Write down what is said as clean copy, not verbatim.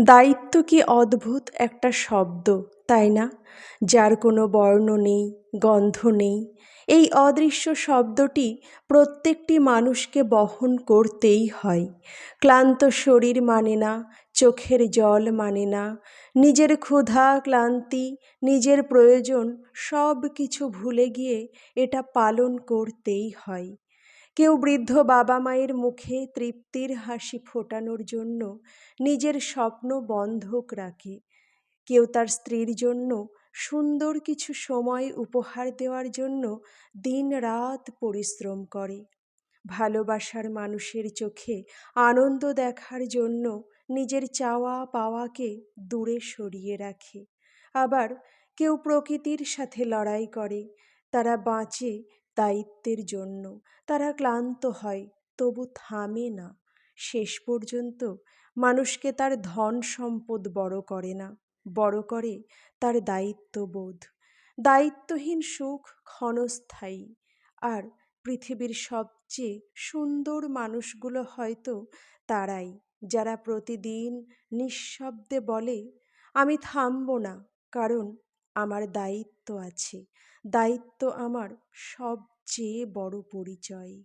দায়িত্ব কি অদ্ভুত একটা শব্দ, তাই না? যার কোনো বর্ণ নেই, গন্ধ নেই। এই অদৃশ্য শব্দটি প্রত্যেকটি মানুষকে বহন করতেই হয়। ক্লান্ত শরীর মানে না, চোখের জল মানে না, নিজের ক্ষুধা, ক্লান্তি, নিজের প্রয়োজন সব কিছু ভুলে গিয়ে এটা পালন করতেই হয়। কেউ বৃদ্ধ বাবা মায়ের মুখে তৃপ্তির হাসি ফোটানোর জন্য নিজের স্বপ্ন বন্ধক রাখে। কেউ তার স্ত্রীর জন্য সুন্দর কিছু সময় উপহার দেওয়ার জন্য দিনরাত পরিশ্রম করে। ভালোবাসার মানুষের চোখে আনন্দ দেখার জন্য নিজের চাওয়া পাওয়াকে দূরে সরিয়ে রাখে। আবার কেউ প্রকৃতির সাথে লড়াই করে। তারা বাঁচে দায়িত্বের জন্য। তারা ক্লান্ত হয়, তবু থামে না। শেষ পর্যন্ত মানুষকে তার ধন সম্পদ বড় করে না, বড় করে তার দায়িত্ববোধ। দায়িত্বহীন সুখ ক্ষণস্থায়ী। আর পৃথিবীর সবচেয়ে সুন্দর মানুষগুলো হয়তো তারাই, যারা প্রতিদিন নিঃশব্দে বলে, আমি থামব না, কারণ আমার দায়িত্ব আছে। দায়িত্ব আমার সবচেয়ে বড় পরিচয়।